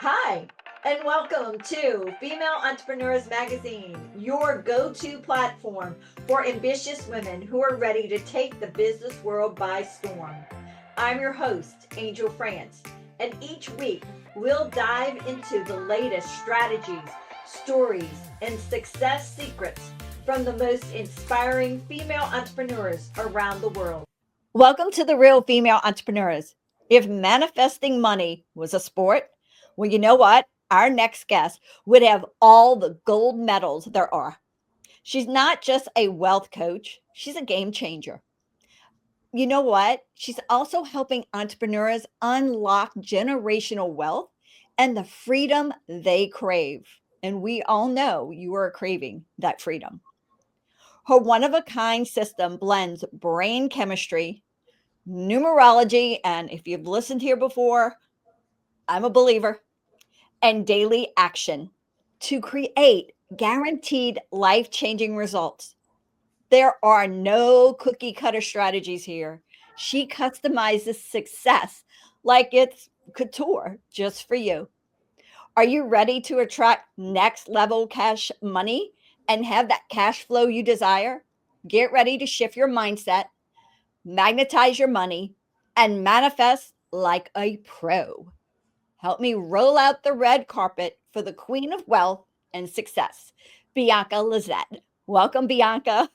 Hi, and welcome to Female Entrepreneurs Magazine, your go to platform for ambitious women who are ready to take the business world by storm. I'm your host, Angel France, and each week we'll dive into the latest strategies, stories, and success secrets from the most inspiring female entrepreneurs around the world. Welcome to the Real Female Entrepreneurs. If manifesting money was a sport, well, you know what? Our next guest would have all the gold medals there are. She's not just a wealth coach, she's a game changer. You know what? She's also helping entrepreneurs unlock generational wealth and the freedom they crave. And we all know you are craving that freedom. Her one of a kind system blends brain chemistry, numerology, and if you've listened here before, I'm a believer, and daily action to create guaranteed life changing results. There are no cookie cutter strategies here. She customizes success like it's couture just for you. Are you ready to attract next level cash money and have that cash flow you desire? Get ready to shift your mindset, magnetize your money, and manifest like a pro. Help me roll out the red carpet for the queen of wealth and success, Bianca Lysette. Welcome, Bianca.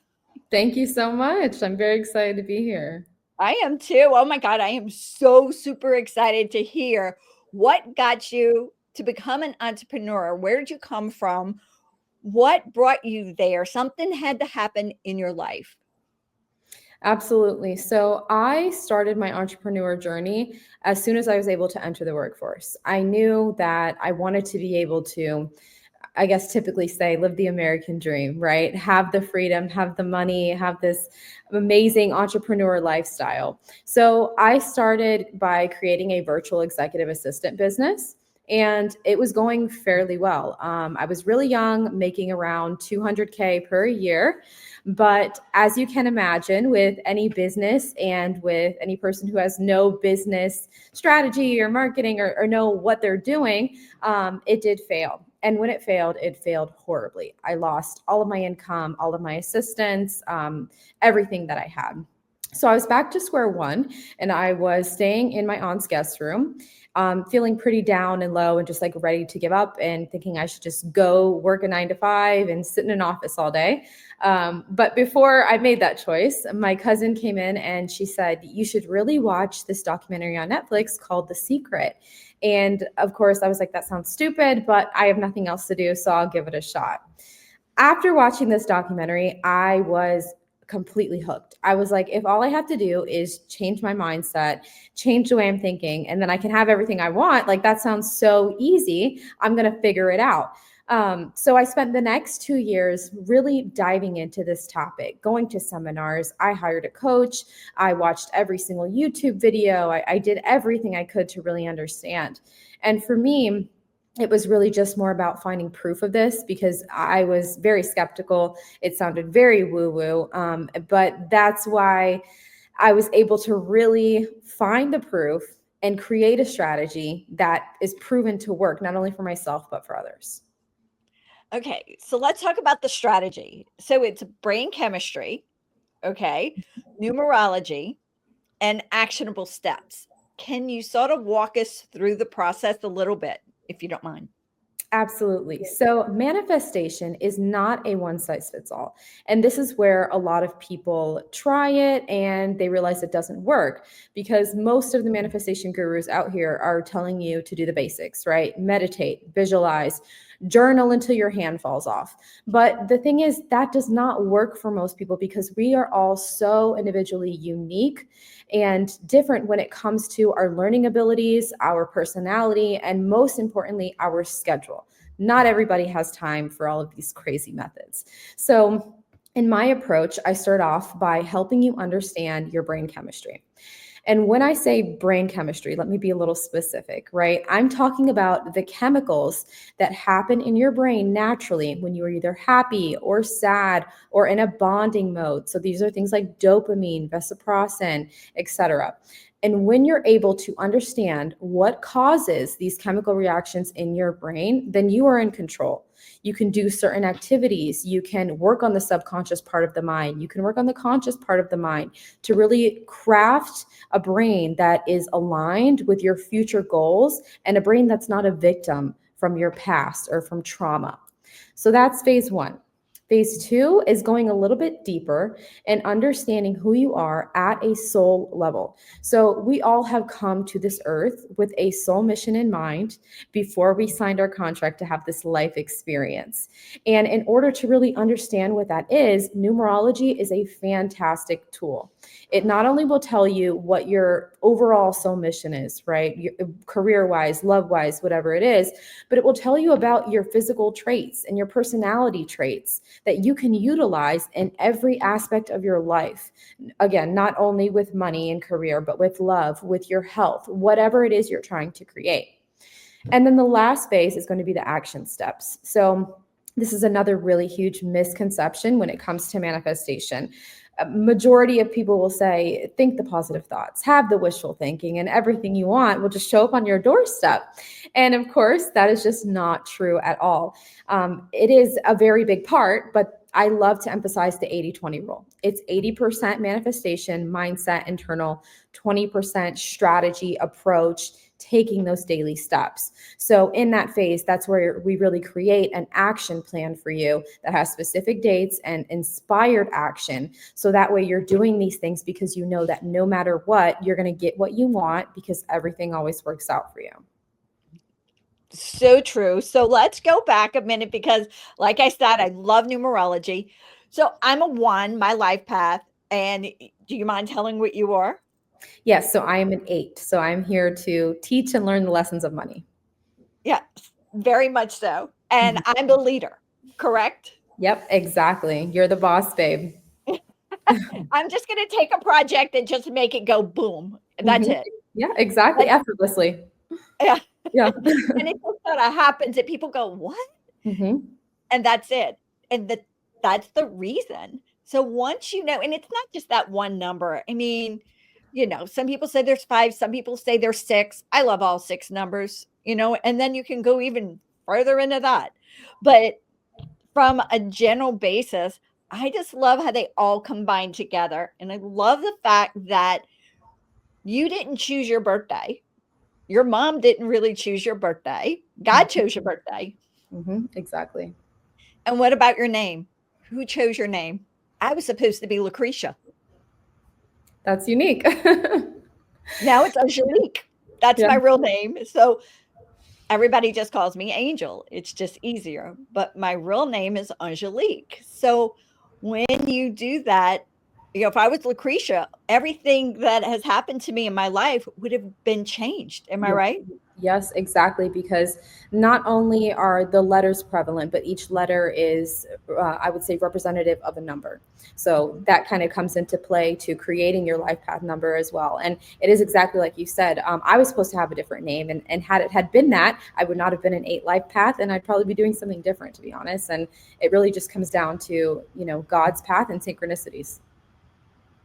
Thank you so much. I'm very excited to be here. I am too. Oh my God, I am so super excited to hear what got you to become an entrepreneur. Where did you come from? What brought you there? Something had to happen in your life. Absolutely. So I started my entrepreneur journey as soon as I was able to enter the workforce. I knew that I wanted to be able to, I guess, typically say, live the American dream, right? Have the freedom, have the money, have this amazing entrepreneur lifestyle. So I started by creating a virtual executive assistant business. And it was going fairly well. I was really young, making around 200K per year. But as you can imagine, with any business and with any person who has no business strategy or marketing or know what they're doing, it did fail. And when it failed horribly. I lost all of my income, all of my assistants, everything that I had. So I was back to square one, and I was staying in my aunt's guest room, feeling pretty down and low and just like ready to give up and thinking I should just go work a 9 to 5 and sit in an office all day. But before I made that choice, my cousin came in and she said, "You should really watch this documentary on Netflix called The Secret." And of course, I was like, that sounds stupid, but I have nothing else to do, so I'll give it a shot. After watching this documentary, I was completely hooked. I was like, if all I have to do is change my mindset, change the way I'm thinking, and then I can have everything I want, like that sounds so easy. I'm going to figure it out. So I spent the next 2 years really diving into this topic, going to seminars. I hired a coach. I watched every single YouTube video. I did everything I could to really understand. And for me, it was really just more about finding proof of this because I was very skeptical. It sounded very woo-woo, but that's why I was able to really find the proof and create a strategy that is proven to work, not only for myself, but for others. Okay, so let's talk about the strategy. So it's brain chemistry, okay, numerology, and actionable steps. Can you sort of walk us through the process a little bit, if you don't mind? Absolutely. So, manifestation is not a one size fits all. And this is where a lot of people try it and they realize it doesn't work because most of the manifestation gurus out here are telling you to do the basics, right? Meditate, visualize, journal until your hand falls off. But the thing is, that does not work for most people because we are all so individually unique and different when it comes to our learning abilities, our personality, and most importantly, our schedule. Not everybody has time for all of these crazy methods. So, in my approach, I start off by helping you understand your brain chemistry. And when I say brain chemistry, let me be a little specific, right? I'm talking about the chemicals that happen in your brain naturally when you are either happy or sad or in a bonding mode. So these are things like dopamine, reciprocin, etc. And when you're able to understand what causes these chemical reactions in your brain, then you are in control. You can do certain activities. You can work on the subconscious part of the mind. You can work on the conscious part of the mind to really craft a brain that is aligned with your future goals and a brain that's not a victim from your past or from trauma. So that's phase one. Phase two is going a little bit deeper and understanding who you are at a soul level. So we all have come to this earth with a soul mission in mind before we signed our contract to have this life experience. And in order to really understand what that is, numerology is a fantastic tool. It not only will tell you what your overall soul mission is, right? Career wise, love wise, whatever it is, but it will tell you about your physical traits and your personality traits that you can utilize in every aspect of your life. Again, not only with money and career, but with love, with your health, whatever it is you're trying to create. And then the last phase is going to be the action steps. So this is another really huge misconception when it comes to manifestation. A majority of people will say, think the positive thoughts, have the wishful thinking, and everything you want will just show up on your doorstep. And of course, that is just not true at all. It is a very big part, but I love to emphasize the 80-20 rule. It's 80% manifestation, mindset, internal, 20% strategy, approach, taking those daily steps. So in that phase, that's where we really create an action plan for you that has specific dates and inspired action. So that way you're doing these things because you know that no matter what, you're going to get what you want because everything always works out for you. So true. So let's go back a minute because, like I said, I love numerology. So I'm a one, my life path. And do you mind telling what you are? Yes, so I am an 8. So I'm here to teach and learn the lessons of money. Yeah, very much so. And Mhm. I'm the leader, correct? Yep, exactly. You're the boss, babe. I'm just going to take a project and just make it go boom. That's Mhm. it. Yeah, exactly. That's, Effortlessly. yeah. Yeah. And it just sort of happens that people go, what? Mhm. And that's it. And that's the reason. So once you know, and it's not just that one number. I mean, some people say there's 5, some people say there's 6. I love all 6 numbers, and then you can go even further into that. But from a general basis, I just love how they all combine together. And I love the fact that you didn't choose your birthday. Your mom didn't really choose your birthday. God Mhm. chose your birthday. Exactly. And what about your name? Who chose your name? I was supposed to be Lucretia. That's unique. Now it's Angelique. That's Yeah. my real name. So everybody just calls me Angel. It's just easier. But my real name is Angelique. So when you do that, if I was Lucretia, everything that has happened to me in my life would have been changed. Am I Yeah. right? Yes, exactly. Because not only are the letters prevalent, but each letter is, I would say, representative of a number. So that kind of comes into play to creating your life path number as well. And it is exactly like you said. I was supposed to have a different name, and had it had been that, I would not have been an 8 life path, and I'd probably be doing something different, to be honest. And it really just comes down to God's path and synchronicities.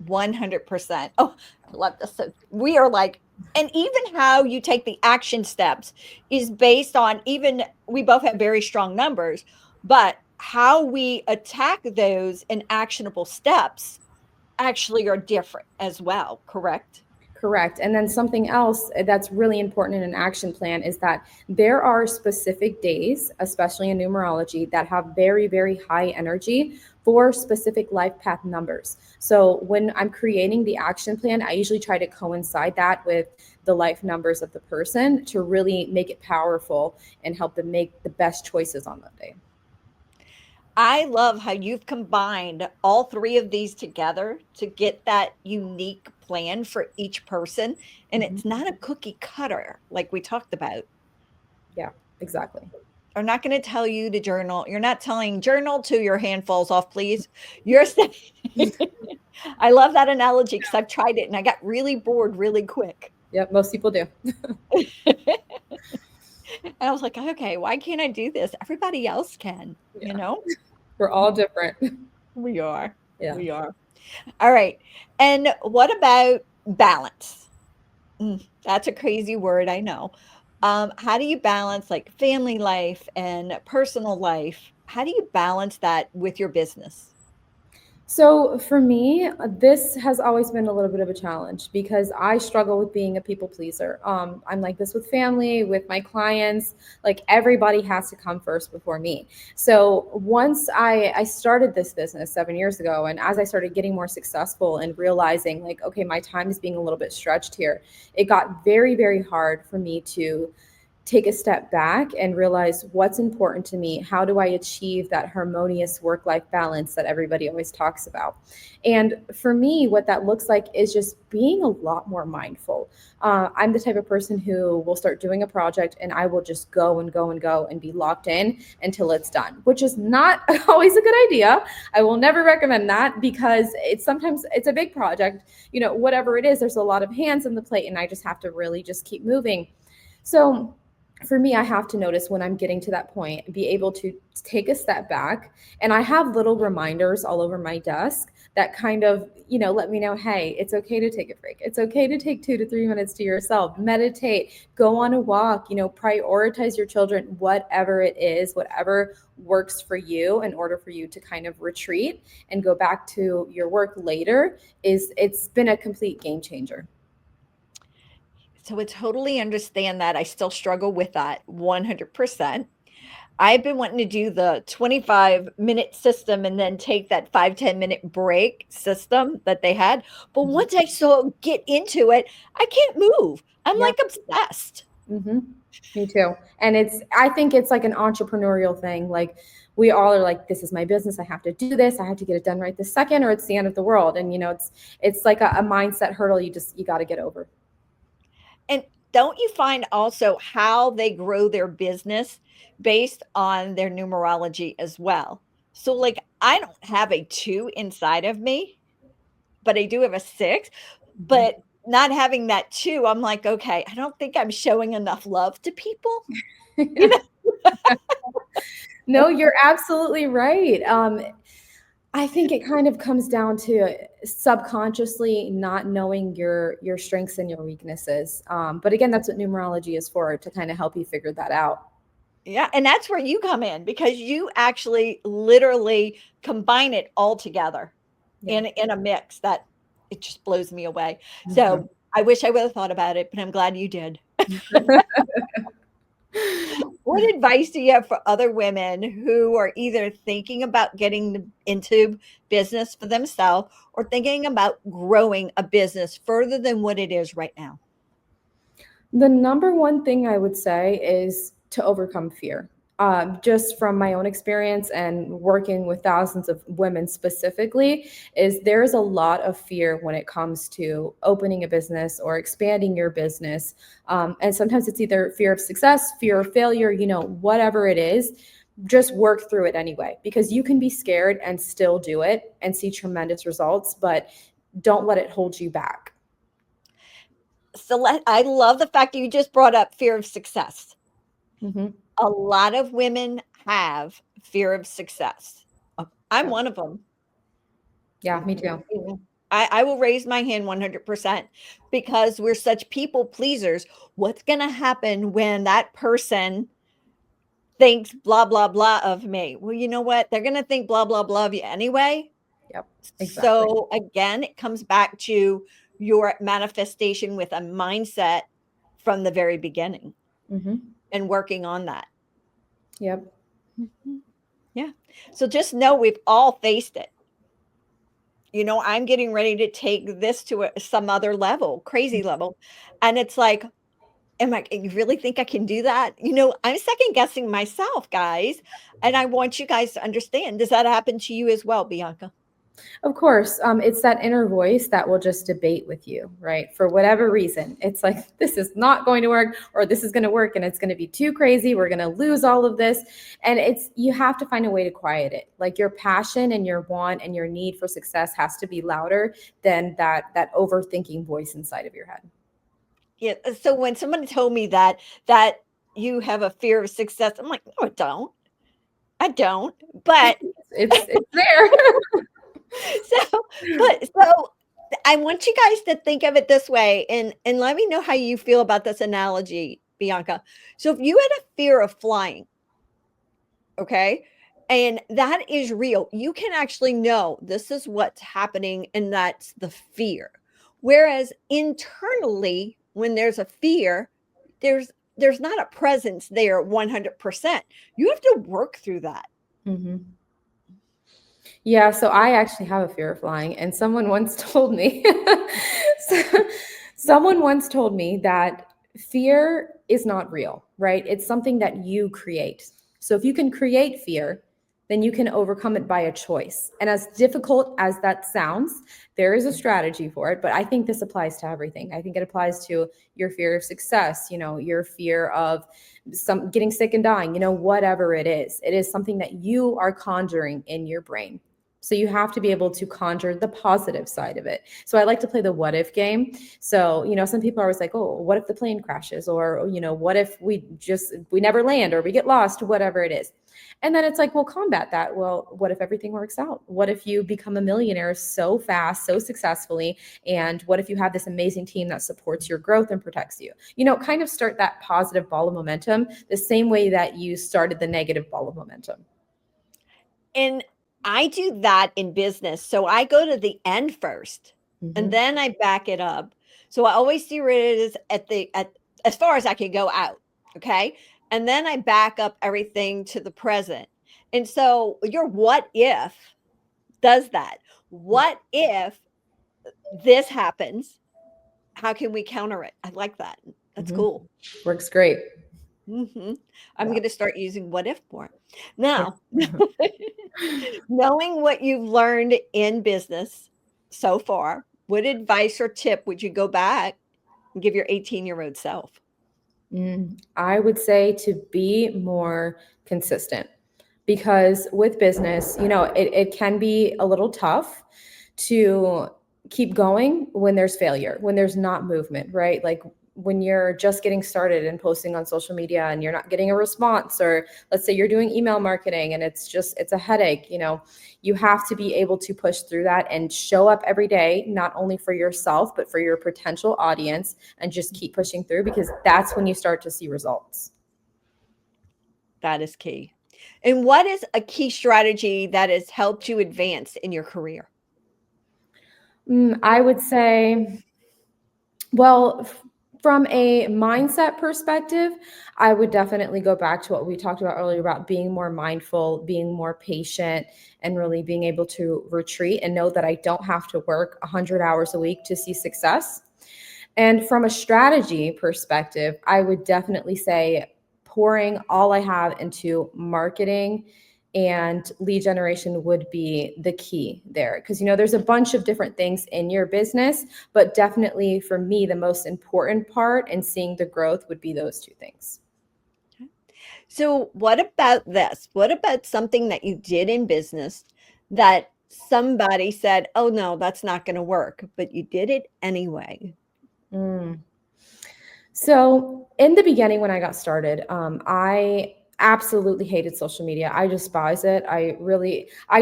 100%. Oh, I love this. So we are like, and even how you take the action steps is based on, even we both have very strong numbers, but how we attack those in actionable steps actually are different as well, correct? Correct. And then something else that's really important in an action plan is that there are specific days, especially in numerology, that have very, very high energy for specific life path numbers. So when I'm creating the action plan, I usually try to coincide that with the life numbers of the person to really make it powerful and help them make the best choices on that day. I love how you've combined all three of these together to get that unique plan for each person. And Mhm. it's not a cookie cutter like we talked about. Yeah, exactly. I'm not going to tell you to journal. You're not telling journal till your hand falls off, please. You're saying I love that analogy because I've tried it and I got really bored really quick. Yep, most people do. And I was like, okay, why can't I do this? Everybody else can, you Yeah, know? we're all different. We are. Yeah. We are. All right. And what about balance? That's a crazy word, I know. How do you balance like family life and personal life? How do you balance that with your business? So for me, this has always been a little bit of a challenge because I struggle with being a people pleaser. I'm like this with family, with my clients. Like everybody has to come first before me. So once I started this business 7 years ago, and as I started getting more successful and realizing like, okay, my time is being a little bit stretched here, it got very, very hard for me to take a step back and realize what's important to me. How do I achieve that harmonious work life balance that everybody always talks about? And for me, what that looks like is just being a lot more mindful. I'm the type of person who will start doing a project and I will just go and go and go and be locked in until it's done, which is not always a good idea. I will never recommend that because it's a big project, whatever it is, there's a lot of hands on the plate and I just have to really just keep moving. So for me, I have to notice when I'm getting to that point, be able to take a step back. And I have little reminders all over my desk that kind of, let me know, hey, it's okay to take a break. It's okay to take 2 to 3 minutes to yourself, meditate, go on a walk, prioritize your children, whatever it is, whatever works for you in order for you to kind of retreat and go back to your work later it's been a complete game changer. So I totally understand that. I still struggle with that 100%. I've been wanting to do the 25-minute system and then take that 5-10 minute break system that they had. But Mhm. once I get into it, I can't move. I'm Yeah. like obsessed. Hmm. Me too. And I think it's like an entrepreneurial thing. Like we all are like, this is my business. I have to do this. I have to get it done right this second, or it's the end of the world. And it's like a mindset hurdle. You got to get over. And don't you find also how they grow their business based on their numerology as well? So, like, I don't have a 2 inside of me, but I do have a 6. Mhm. But not having that 2, I'm like, okay, I don't think I'm showing enough love to people. You know? No, you're absolutely right. I think it kind of comes down to subconsciously not knowing your strengths and your weaknesses. But again, that's what numerology is for, to kind of help you figure that out. Yeah, and that's where you come in because you actually literally combine it all together Yeah. in a mix that it just blows me away. Mhm. So, I wish I would have thought about it, but I'm glad you did. What advice do you have for other women who are either thinking about getting into business for themselves or thinking about growing a business further than what it is right now? The number one thing I would say is to overcome fear. Just from my own experience and working with thousands of women specifically, is there's a lot of fear when it comes to opening a business or expanding your business. And sometimes it's either fear of success, fear of failure, whatever it is, just work through it anyway, because you can be scared and still do it and see tremendous results, but don't let it hold you back. So I love the fact that you just brought up fear of success. Hmm. A lot of women have fear of success. I'm Yep. one of them. Yeah, me too. I will raise my hand 100% because we're such people pleasers. What's going to happen when that person thinks blah, blah, blah of me? Well, you know what? They're going to think blah, blah, blah of you anyway. Yep, exactly. So again, it comes back to your manifestation with a mindset from the very beginning Hmm. and working on that. Yep. Mhm. Yeah. So just know we've all faced it. I'm getting ready to take this to some other level, crazy level. And it's like, you really think I can do that? I'm second guessing myself, guys. And I want you guys to understand. Does that happen to you as well, Bianca? Of course, it's that inner voice that will just debate with you, right? For whatever reason, it's like, this is not going to work, or this is going to work and it's going to be too crazy. We're going to lose all of this. And you have to find a way to quiet it. Like your passion and your want and your need for success has to be louder than that overthinking voice inside of your head. Yeah. So when somebody told me that you have a fear of success, I'm like, no, I don't. I don't. But It's there. so I want you guys to think of it this way, and let me know how you feel about this analogy, Bianca. So if you had a fear of flying, okay, and that is real, you can actually know this is what's happening, and that's the fear. Whereas internally, when there's a fear, there's not a presence there 100%. You have to work through that. Mm-hmm. Yeah, so I actually have a fear of flying, and someone once told me, so, someone once told me that fear is not real, right? It's something that you create. So if you can create fear, then you can overcome it by a choice. And as difficult as that sounds, there is a strategy for it, but I think this applies to everything. I think it applies to your fear of success, your fear of some getting sick and dying, whatever it is something that you are conjuring in your brain. So you have to be able to conjure the positive side of it. So I like to play the what if game. So, some people are always like, oh, what if the plane crashes? Or, what if we never land, or we get lost, whatever it is. And then it's like, well, combat that. Well, what if everything works out? What if you become a millionaire so fast, so successfully? And what if you have this amazing team that supports your growth and protects you? Kind of start that positive ball of momentum the same way that you started the negative ball of momentum. And I do that in business. So I go to the end 1st, and then I back it up. So I always see where it is at as far as I can go out. Okay. And then I back up everything to the present. And so your what if does that. What if this happens? How can we counter it? I like that. That's cool. Works great. I'm going to start using what if more. Now, knowing what you've learned in business so far, what advice or tip would you go back and give your 18-year-old self? I would say to be more consistent, because with business, it can be a little tough to keep going when there's failure, when there's not movement, right? Like when you're just getting started and posting on social media and you're not getting a response, or let's say you're doing email marketing and it's a headache, you have to be able to push through that and show up every day, not only for yourself, but for your potential audience, and just keep pushing through, because that's when you start to see results. That is key. And what is a key strategy that has helped you advance in your career? I would say, well, from a mindset perspective, I would definitely go back to what we talked about earlier about being more mindful, being more patient, and really being able to retreat and know that I don't have to work 100 hours a week to see success. And from a strategy perspective, I would definitely say pouring all I have into marketing and lead generation would be the key there. Because, there's a bunch of different things in your business, but definitely for me, the most important part in seeing the growth would be those two things. So what about this? What about something that you did in business that somebody said, oh no, that's not going to work, but you did it anyway? So in the beginning, when I got started, I absolutely hated social media. I despise it. I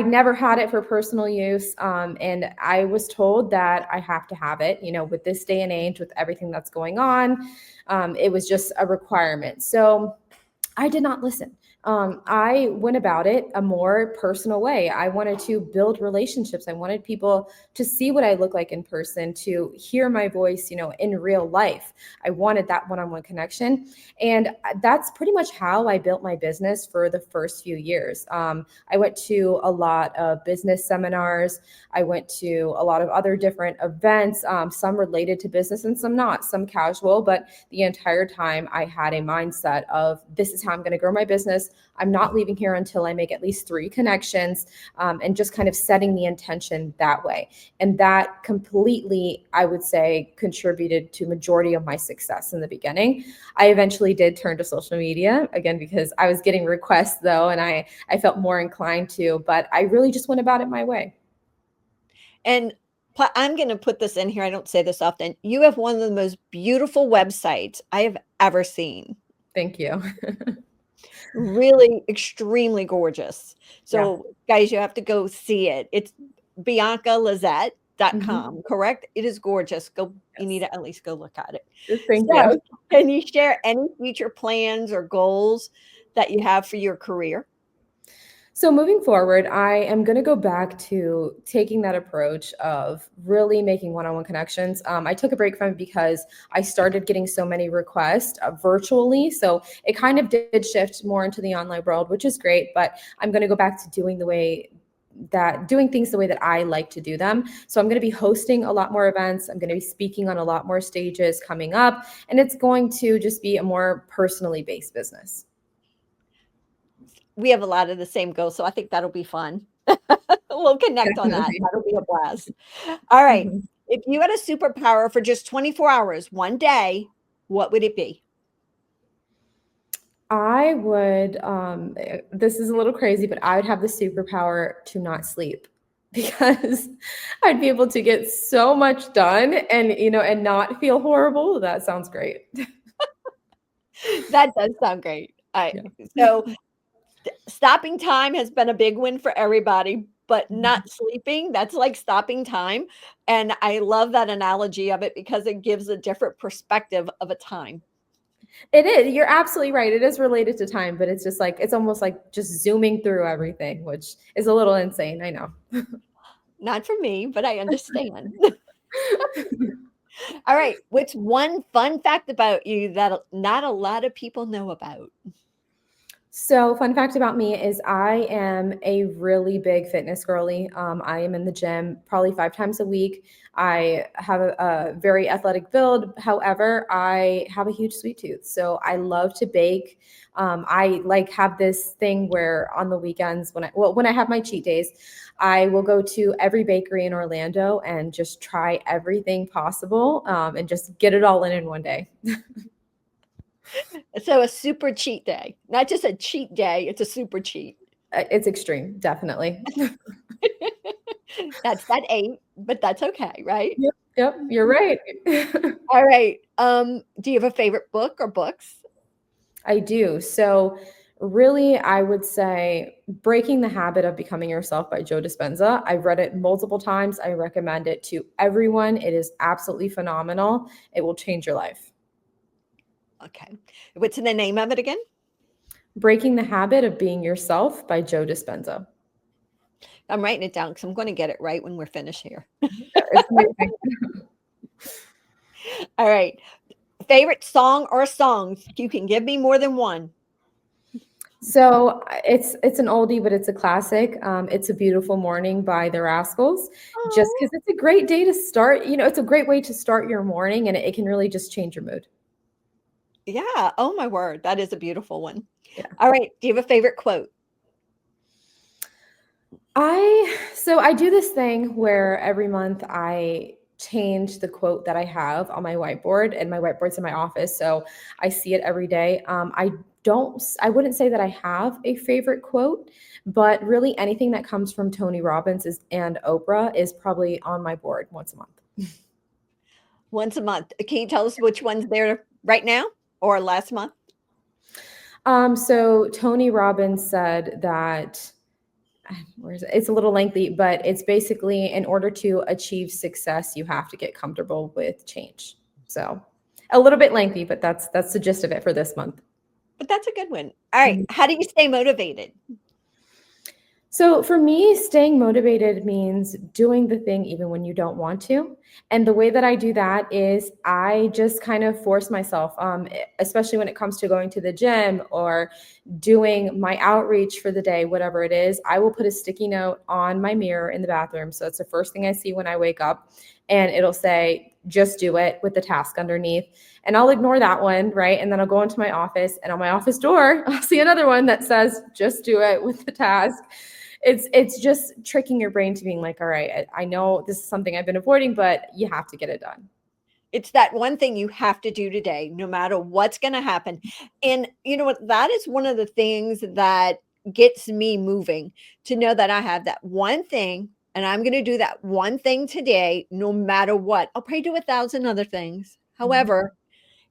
never had it for personal use. And I was told that I have to have it, with this day and age, with everything that's going on. It was just a requirement. So I did not listen. I went about it a more personal way. I wanted to build relationships. I wanted people to see what I look like in person, to hear my voice, in real life. I wanted that one-on-one connection. And that's pretty much how I built my business for the first few years. I went to a lot of business seminars. I went to a lot of other different events, some related to business and some not, some casual, but the entire time I had a mindset of, this is how I'm going to grow my business. I'm not leaving here until I make at least 3 connections, and just kind of setting the intention that way. And that completely, I would say, contributed to majority of my success in the beginning. I eventually did turn to social media again because I was getting requests though, and I felt more inclined to, but I really just went about it my way. And I'm going to put this in here. I don't say this often. You have one of the most beautiful websites I have ever seen. Thank you. Really extremely gorgeous. Yeah. So guys, you have to go see it. It's biancalysette.com, Mhm. correct? It is gorgeous. You need Yes. to at least go look at it. Thank you. So can you share any future plans or goals that you have for your career? So moving forward, I am going to go back to taking that approach of really making one-on-one connections. I took a break from it because I started getting so many requests virtually. So it kind of did shift more into the online world, which is great. But I'm going to go back to doing things the way that I like to do them. So I'm going to be hosting a lot more events. I'm going to be speaking on a lot more stages coming up, and it's going to just be a more personally based business. We have a lot of the same goals, so I think that'll be fun. We'll connect on that. Definitely. That'll be a blast. All right. Mhm. If you had a superpower for just 24 hours, one day, what would it be? I would, this is a little crazy, but I would have the superpower to not sleep because I'd be able to get so much done and, and not feel horrible. That sounds great. That does sound great. Yeah. So stopping time has been a big win for everybody, but Mhm. not sleeping, that's like stopping time. And I love that analogy of it because it gives a different perspective of a time. It is. You're absolutely right. It is related to time, but it's just like, it's almost like just zooming through everything, which is a little insane. I know. Not for me, but I understand. All right. What's one fun fact about you that not a lot of people know about? So, fun fact about me is I am a really big fitness girly. I am in the gym probably 5 times a week. I have a very athletic build. However, I have a huge sweet tooth. So, I love to bake. I like have this thing where on the weekends when I have my cheat days, I will go to every bakery in Orlando and just try everything possible, and just get it all in one day. So a super cheat day, not just a cheat day, it's a super cheat. It's extreme, definitely. That's that 8, but that's okay, right? Yep, yep, you're right. All right. Do you have a favorite book or books? I do. So, really, I would say Breaking the Habit of Becoming Yourself by Joe Dispenza. I've read it multiple times. I recommend it to everyone. It is absolutely phenomenal. It will change your life. Okay. What's the name of it again? Breaking the Habit of Being Yourself by Joe Dispenza. I'm writing it down because I'm going to get it right when we're finished here. It's amazing. All right. Favorite song or songs? You can give me more than one. So it's an oldie, but it's a classic. It's a Beautiful Morning by the Rascals. Just Oh, because it's a great day to start, it's a great way to start your morning, and it can really just change your mood. yeah. Oh, my word. That is a beautiful one. Yeah. All right. Do you have a favorite quote? I do this thing where every month I change the quote that I have on my whiteboard, and my whiteboard's in my office, so I see it every day. I wouldn't say that I have a favorite quote, but really anything that comes from Tony Robbins and Oprah is probably on my board once a month. Once a month. Can you tell us which one's there right now or last month? So Tony Robbins said that where is it? It's a little lengthy, but it's basically in order to achieve success, you have to get comfortable with change. So a little bit lengthy, but that's the gist of it for this month. But that's a good one. All right. Mhm. How do you stay motivated? So for me, staying motivated means doing the thing even when you don't want to. And the way that I do that is I just kind of force myself, especially when it comes to going to the gym or doing my outreach for the day, whatever it is. I will put a sticky note on my mirror in the bathroom. So it's the first thing I see when I wake up. And it'll say, just do it with the task underneath. And I'll ignore that one, right? And then I'll go into my office, and on my office door, I'll see another one that says, just do it with the task. It's just tricking your brain to being like, all right, I know this is something I've been avoiding, but you have to get it done. It's that one thing you have to do today, no matter what's going to happen. And you know what? That is one of the things that gets me moving, to know that I have that one thing and I'm going to do that one thing today, no matter what. I'll probably do 1,000 other things. Mhm. However,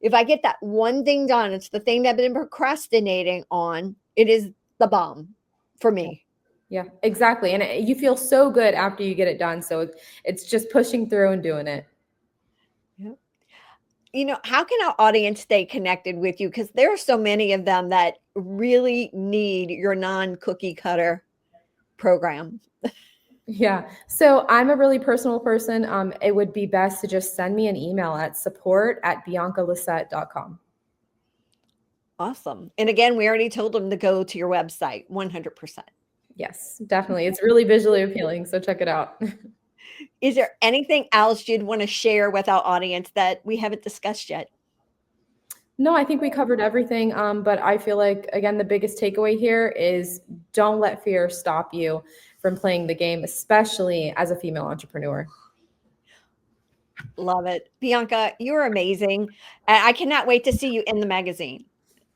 if I get that one thing done, it's the thing that I've been procrastinating on. It is the bomb for me. Yeah, exactly. And you feel so good after you get it done. So it's just pushing through and doing it. Yeah. How can our audience stay connected with you? Because there are so many of them that really need your non-cookie cutter program. Yeah. So I'm a really personal person. It would be best to just send me an email at support@biancalysette.com. Awesome. And again, we already told them to go to your website, 100%. Yes, definitely. It's really visually appealing. So check it out. Is there anything else you'd want to share with our audience that we haven't discussed yet? No, I think we covered everything. But I feel like, again, the biggest takeaway here is don't let fear stop you from playing the game, especially as a female entrepreneur. Love it. Bianca, you're amazing. I cannot wait to see you in the magazine.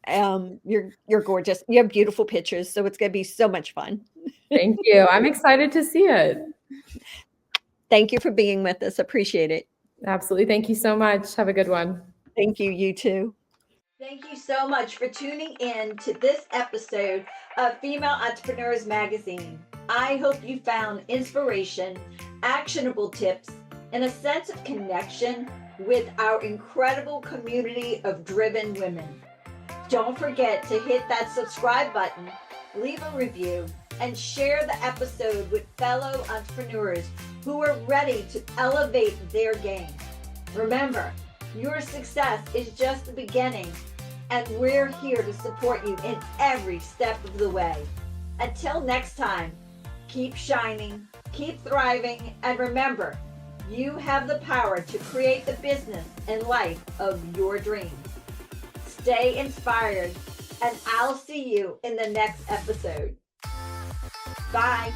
You're gorgeous. You have beautiful pictures, so it's going to be so much fun. Thank you. I'm excited to see it. Thank you for being with us. Appreciate it. Absolutely. Thank you so much. Have a good one. Thank you. You too. Thank you so much for tuning in to this episode of Female Entrepreneurs Magazine. I hope you found inspiration, actionable tips, and a sense of connection with our incredible community of driven women. Don't forget to hit that subscribe button, leave a review, and share the episode with fellow entrepreneurs who are ready to elevate their game. Remember, your success is just the beginning, and we're here to support you in every step of the way. Until next time, keep shining, keep thriving, and remember, you have the power to create the business and life of your dreams. Stay inspired, and I'll see you in the next episode. Bye.